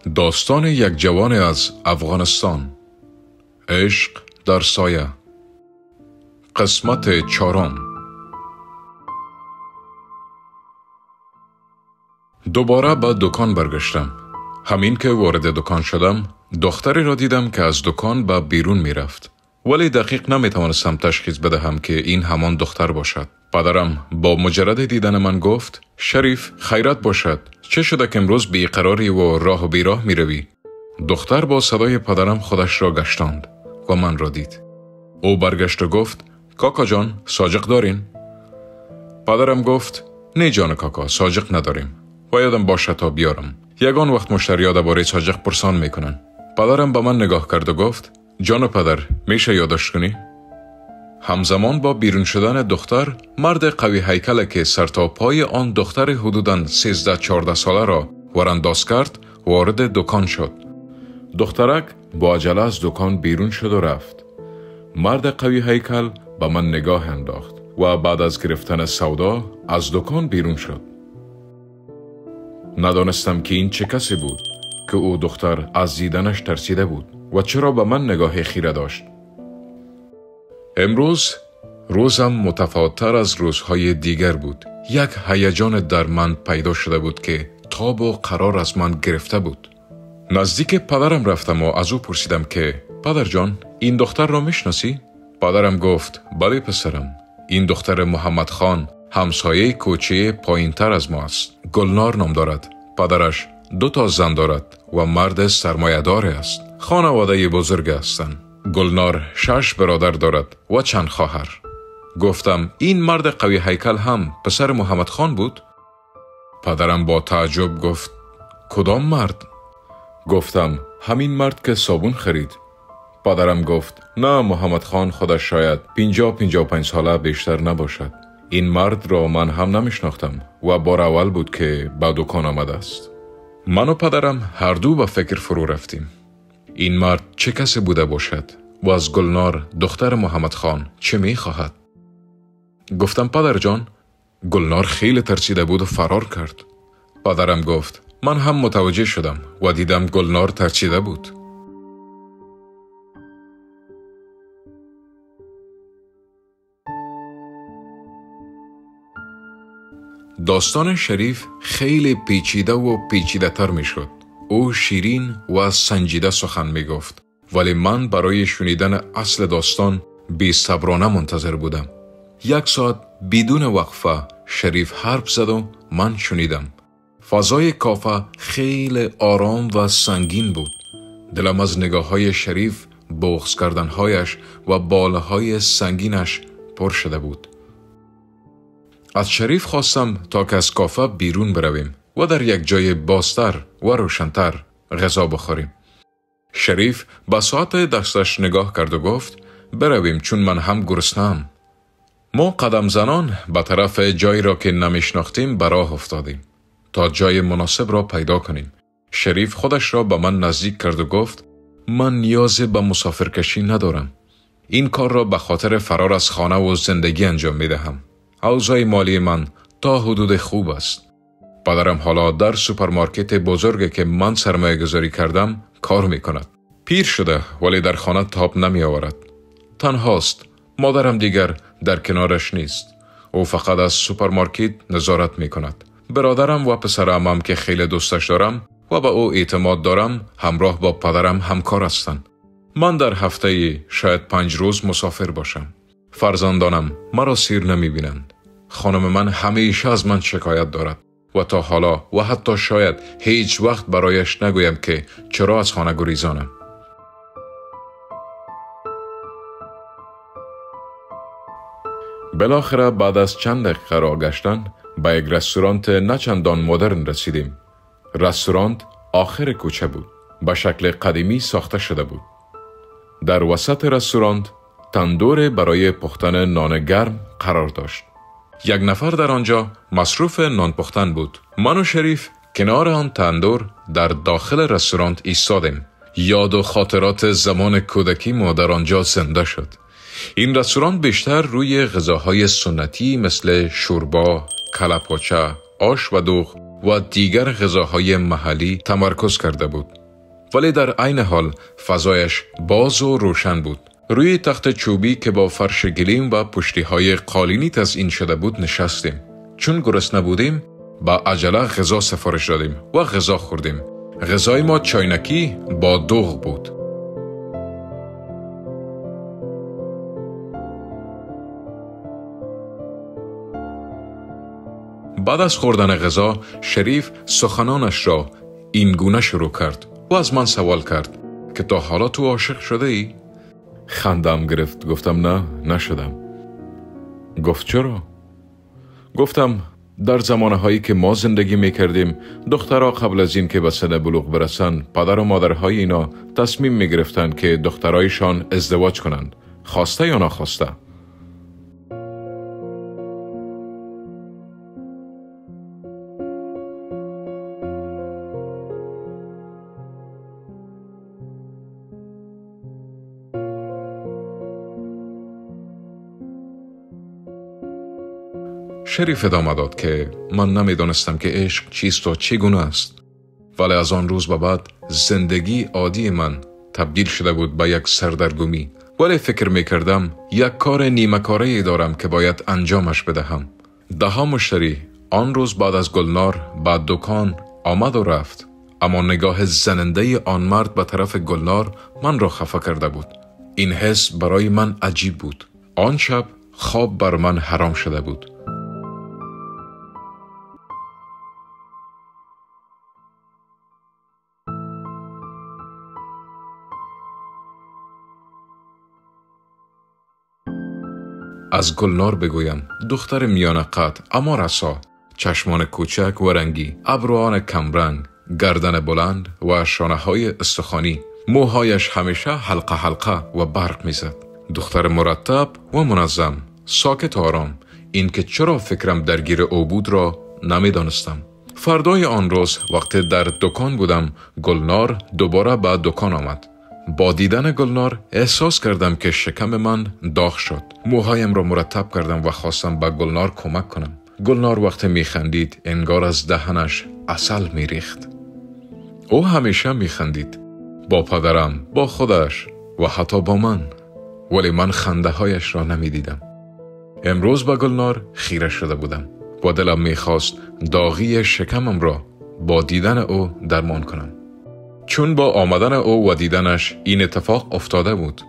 داستان یک جوان از افغانستان. عشق در سایه. قسمت 4. دوباره به دکان برگشتم. همین که وارد دکان شدم، دختری را دیدم که از دکان به بیرون می رفت. ولی دقیق نمی توانستم تشخیص بدهم که این همان دختر باشد. پدرم با مجرد دیدن من گفت: شریف، خیرت باشد. چه شده که امروز بیقراری و راه و بیراه می روی؟ دختر با صدای پدرم خودش را گشتاند و من را دید. او برگشت و گفت: کاکا جان، ساجق دارین؟ پدرم گفت: نه جان کاکا، ساجق نداریم. بایدم باشه تا بیارم. یگان وقت مشتریا درباره ساجق پرسان میکنن. پدرم به من نگاه کرد و گفت: جان پدر، میشه یادداشت کنی؟ همزمان با بیرون شدن دختر، مرد قوی هیکل که سر تا پای آن دختر حدوداً 13-14 ساله را ورانداز کرد، وارد دکان شد. دخترک با عجله از دکان بیرون شد و رفت. مرد قوی هیکل به من نگاه انداخت و بعد از گرفتن سودا از دکان بیرون شد. ندانستم که این چه کسی بود که او دختر از دیدنش ترسیده بود و چرا به من نگاه خیره داشت. امروز روزم متفاوت‌تر از روزهای دیگر بود. یک هیجان در من پیدا شده بود که تاب و قرار از من گرفته بود. نزدیک پدرم رفتم و از او پرسیدم که: پدر جان، این دختر را میشناسی؟ پدرم گفت: بله پسرم، این دختر محمد خان، همسایه کوچه پایینتر از ما است. گلنار نام دارد. پدرش 2 زن دارد و مرد سرمایه‌دار است. خانواده بزرگ هستند. گلنار 6 برادر دارد و چند خواهر. گفتم: این مرد قوی هیکل هم پسر محمد خان بود؟ پدرم با تعجب گفت: کدام مرد؟ گفتم: همین مرد که صابون خرید. پدرم گفت: نه، محمد خان خودش شاید 50-55 ساله بیشتر نباشد. این مرد را من هم نمیشناختم و بار اول بود که به دکان آمده است. من و پدرم هر دو به فکر فرو رفتیم. این مرد چه کسی بوده باشد و از گلنار دختر محمد خان چه می خواهد؟ گفتم: پدر جان، گلنار خیلی ترسیده بود و فرار کرد. پدرم گفت: من هم متوجه شدم و دیدم گلنار ترسیده بود. داستان شریف خیلی پیچیده و پیچیده تر می شد. او شیرین و سنجیده سخن می گفت، ولی من برای شنیدن اصل داستان بی‌صبرانه منتظر بودم. 1 ساعت بدون وقفه شریف حرف زد و من شنیدم. فضای کافه خیلی آرام و سنگین بود. دلم از نگاه های شریف، بغض کردنهایش و بالهای سنگینش پر شده بود. از شریف خواستم تا که از کافه بیرون برویم و در یک جای بازتر و روشن‌تر غذا بخوریم. شریف با ساعت دستش نگاه کرد و گفت: برویم چون من هم گرسنه‌ام. ما قدم زنان به طرف جایی را که نمیشناختیم به راه افتادیم تا جای مناسب را پیدا کنیم. شریف خودش را به من نزدیک کرد و گفت: من نیاز به مسافرکشی ندارم. این کار را به خاطر فرار از خانه و زندگی انجام می دهم. اوضاع مالی من تا حدود خوب است. پدرم حالا در سوپرمارکت بزرگی که من سرمایه گذاری کردم کار می کند. پیر شده ولی در خانه تاب نمی آورد. تنهاست. مادرم دیگر در کنارش نیست. او فقط از سوپرمارکت نظارت می کند. برادرم و پسر عمم که خیلی دوستش دارم و به او اعتماد دارم همراه با پدرم همکار هستند. من در هفته شاید 5 روز مسافر باشم. فرزندانم مرا سیر نمی بینند. خانم من همیشه از من شکایت دارد و تا حالا و حتی شاید هیچ وقت برایش نگویم که چرا از خانه گریزانم. بالاخره بعد از چند دقیقه راه گشتن به یک رستوران نه چندان مدرن رسیدیم. رستوران آخر کوچه بود. به شکل قدیمی ساخته شده بود. در وسط رستوران تندور برای پختن نان گرم قرار داشت. 1 نفر در آنجا مصروف نان پختن بود. من و شریف کنار آن تندور در داخل رستوران ایستادیم. یاد و خاطرات زمان کودکی ما در آنجا زنده شد. این رستوران بیشتر روی غذاهای سنتی مثل شوربا، کله‌پاچه، آش و دوغ و دیگر غذاهای محلی تمرکز کرده بود. ولی در عین حال فضایش باز و روشن بود. روی تخت چوبی که با فرش گلیم و پشتی‌های قالینی تزیین شده بود نشستیم. چون گرسنه بودیم با عجله غذا سفارش دادیم و غذا خوردیم. غذای ما چاینکی با دوغ بود. بعد از خوردن غذا شریف سخنانش را این گونه شروع کرد و از من سوال کرد که تا حالا تو عاشق شده ای؟ خندم گرفت. گفتم نه، نشدم. گفت چرا؟ گفتم در زمانهایی که ما زندگی میکردیم دخترها قبل از این که به سن بلوغ برسن پدر و مادرهای اینا تصمیم میگرفتن که دخترایشان ازدواج کنند، خواسته یا ناخواسته. شریف ادامه داد که من نمیدانستم که عشق چیست و چگونه است. ولی از آن روز به بعد زندگی عادی من تبدیل شده بود به یک سردرگمی. ولی فکر میکردم یک کار نیمه کاره دارم که باید انجامش بدهم. 10 مشتری آن روز بعد از گلنار به دکان آمد و رفت. اما نگاه زننده آن مرد به طرف گلنار من را خفه کرده بود. این حس برای من عجیب بود. آن شب خواب بر من حرام شده بود. از گلنار بگویم، دختر میان قد اما رسا، چشمان کوچک و رنگی، ابروان کمرنگ، گردن بلند و شانه های استخوانی، موهایش همیشه حلقه حلقه و برق میزد. دختر مرتب و منظم، ساکت آرام. این که چرا فکرم درگیر او بود را نمیدانستم. فردای آن روز وقتی در دکان بودم گلنار دوباره به دکان آمد. با دیدن گلنار احساس کردم که شکم من داغ شد. موهایم را مرتب کردم و خواستم به گلنار کمک کنم. گلنار وقتی میخندید انگار از دهنش عسل میریخت. او همیشه میخندید، با پدرم، با خودش و حتی با من. ولی من خنده هایش را نمیدیدم. امروز به گلنار خیره شده بودم و دلم میخواست داغی شکمم را با دیدن او درمان کنم. چون با آمدن او و دیدنش این اتفاق افتاده بود.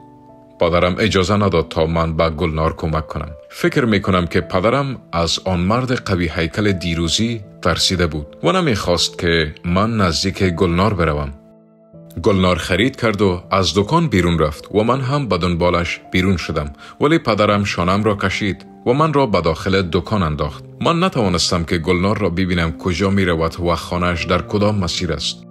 پدرم اجازه نداد تا من به گلنار کمک کنم. فکر میکنم که پدرم از آن مرد قوی هیکل دیروزی ترسیده بود و نمیخواست که من نزدیک گلنار بروم. گلنار خرید کرد و از دکان بیرون رفت و من هم به دنبالش بیرون شدم. ولی پدرم شانم را کشید و من را به داخل دکان انداخت. من نتوانستم که گلنار را ببینم کجا می رود و خانه‌اش در کدام مسیر است.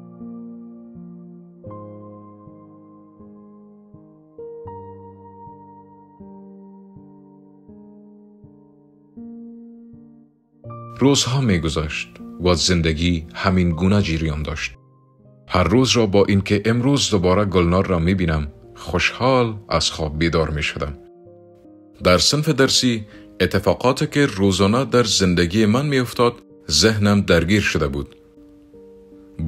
روزها می گذشت و زندگی همین گونه جریان داشت. هر روز را با اینکه امروز دوباره گلنار را می بینم خوشحال از خواب بیدار می شدم. در صنف درسی اتفاقاتی که روزانه در زندگی من می افتاد ذهنم درگیر شده بود.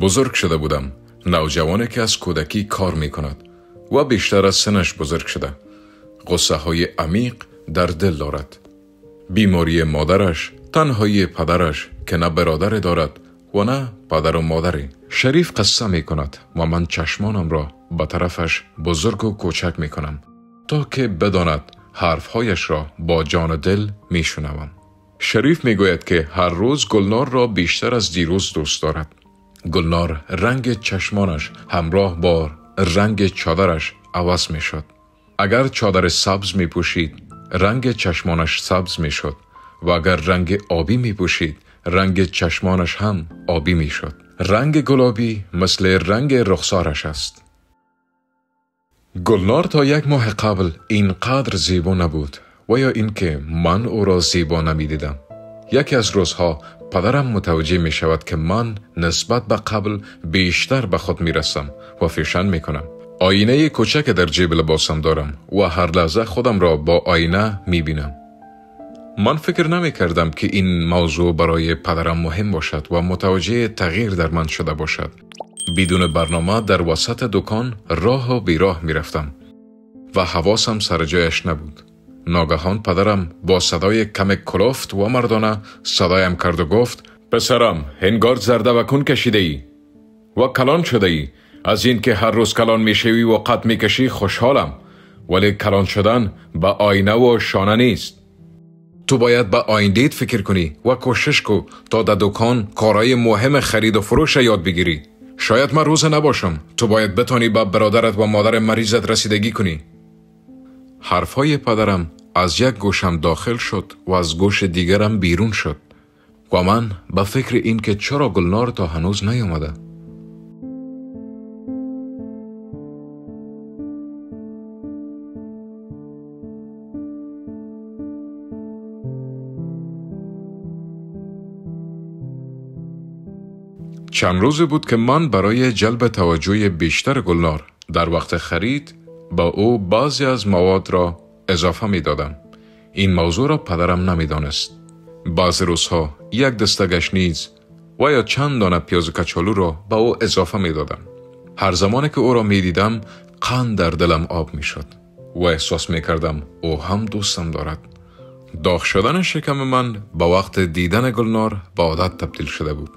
بزرگ شده بودم، نوجوانی که از کودکی کار می کند و بیشتر از سنش بزرگ شده. غصه های عمیق در دل دارد. بیماری مادرش، تنهایی پدرش که نه برادر دارد و نه پدر و مادری. شریف قصه می کند و من چشمانم را به طرفش بزرگ و کوچک می کنم تا که بداند حرفهایش را با جان و دل می شنوم. شریف می گوید که هر روز گلنار را بیشتر از دیروز دوست دارد. گلنار رنگ چشمانش همراه با رنگ چادرش عوض می شد. اگر چادر سبز می پوشید رنگ چشمانش سبز می شد و اگر رنگ آبی می پوشید رنگ چشمانش هم آبی می شد. رنگ گلابی مثل رنگ رخسارش است. گلنار تا 1 ماه قبل اینقدر زیبا نبود و یا اینکه من او را زیبا نمی دیدم. یکی از روزها پدرم متوجه می شود که من نسبت به قبل بیشتر به خود می رسم و فیشن می کنم. آینه کوچک در جیب لباسم دارم و هر لحظه خودم را با آینه می بینم. من فکر نمی کردم که این موضوع برای پدرم مهم باشد و متوجه تغییر در من شده باشد. بدون برنامه در وسط دکان راه و بیراه می رفتم و حواسم سر جایش نبود. ناگهان پدرم با صدای کم کلفت و مردانه صدایم کرد و گفت: پسرم، هنگار زرده و کن کشیده ای و کلان شده ای. از این که هر روز کلان می شوی و قد می کشی خوشحالم، ولی کلان شدن به آینه و شانه نیست. تو باید به آینده‌ات فکر کنی و کوشش کو تا در دکان کارهای مهم خرید و فروش یاد بگیری. شاید من روز نباشم، تو باید بتانی به برادرت و مادر مریضت رسیدگی کنی. حرفهای پدرم از یک گوشم داخل شد و از گوش دیگرم بیرون شد و من به فکر این که چرا گلنار تا هنوز نیامده. چند روزی بود که من برای جلب توجه بیشتر گلنار در وقت خرید با او بعضی از مواد را اضافه می دادم. این موضوع را پدرم نمی دانست. بعضی روزها یک دسته گشنیز و یا چند دانه پیاز کچالو را با او اضافه می دادم. هر زمانی که او را می دیدم قند در دلم آب می شد و احساس می کردم او هم دوستم دارد. داغ شدن شکم من با وقت دیدن گلنار به عادت تبدیل شده بود.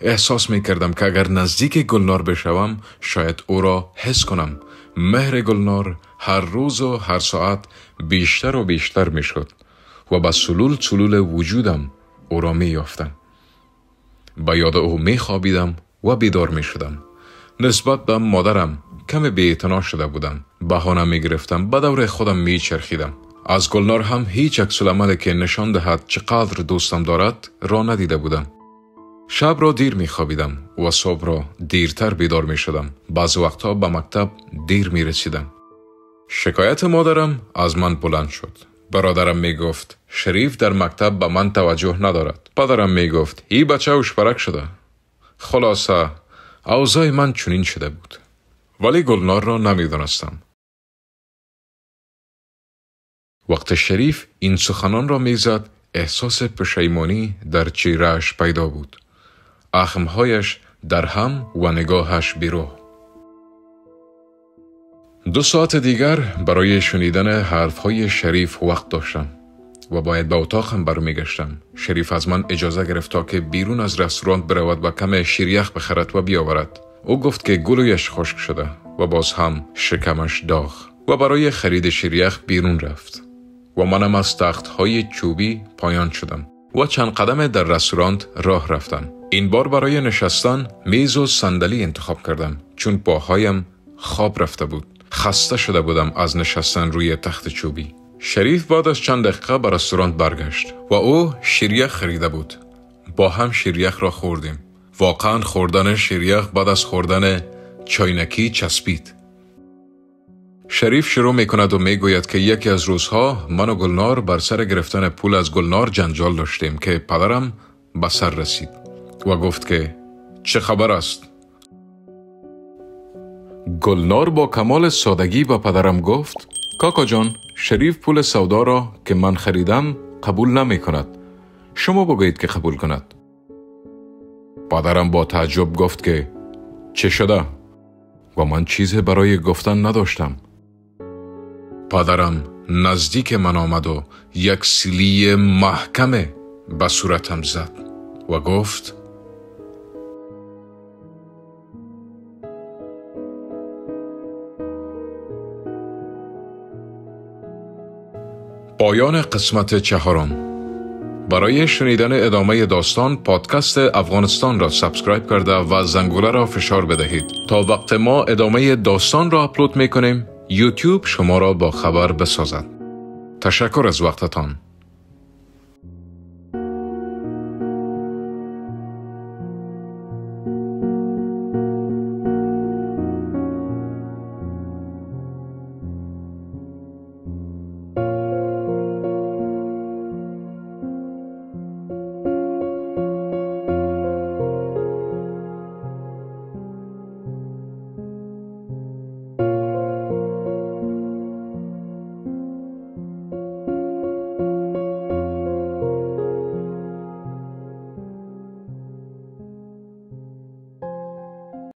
احساس می کردم که اگر نزدیک گلنار بشوم شاید او را حس کنم. مهر گلنار هر روز و هر ساعت بیشتر و بیشتر می شد و با سلول وجودم او را می یافتم. با یاد او می خوابیدم و بیدار می شدم. نسبت به مادرم کم بی‌اعتنا شده بودم. بهانه می گرفتم، به دور خودم می چرخیدم. از گلنار هم هیچ عکس‌العملی که نشان دهد چقدر دوستم دارد را ندیده بودم. شب را دیر می خوابیدم و صبح را دیرتر بیدار می شدم. بعض وقتها به مکتب دیر می رسیدم. شکایت مادرم از من بلند شد. برادرم می گفت شریف در مکتب به من توجه ندارد. پدرم می گفت این بچه اشپرک شده. خلاصه اوضاع من چنین شده بود. ولی گلنار را نمی دانستم. وقت شریف این سخنان را می زد احساس پشیمانی در چهره‌اش پیدا بود. اخمهایش در هم و نگاهش بیرو. 2 ساعت دیگر برای شنیدن حرفهای شریف وقت داشتم و باید به اتاقم برمیگشتم. شریف از من اجازه گرفت تا که بیرون از رستوران برود و کم شیریخ بخرد و بیاورد. او گفت که گلویش خشک شده و باز هم شکمش داغ و برای خرید شیریخ بیرون رفت و منم از تختهای چوبی پایان شدم و چند قدم در رستوران راه رفتم. این بار برای نشستن میز و صندلی انتخاب کردم چون پاهایم خواب رفته بود. خسته شده بودم از نشستن روی تخت چوبی. شریف بعد از چند دقیقه به رستوران برگشت و او شیریخ خریده بود. با هم شیریخ را خوردیم. واقعا خوردن شیریخ بعد از خوردن چاینکی چسبید. شریف شروع می کند و می گوید که یکی از روزها من و گلنار بر سر گرفتن پول از گلنار جنجال داشتیم که پدرم به سر رسید و گفت که چه خبر است؟ گلنار با کمال سادگی به پدرم گفت کاکا جان، شریف پول سودا را که من خریدم قبول نمی کند. شما بگویید که قبول کند. پدرم با تعجب گفت که چه شده؟ و من چیزی برای گفتن نداشتم. پدرم نزدیک من آمد و یک سیلی محکمه به صورتم زد و گفت پایان قسمت 4. برای شنیدن ادامه داستان پادکست افغانستان را سابسکرایب کرده و زنگوله را فشار بدهید تا وقت ما ادامه داستان را اپلود میکنیم یوتیوب شما را با خبر بسازد. تشکر از وقتتان.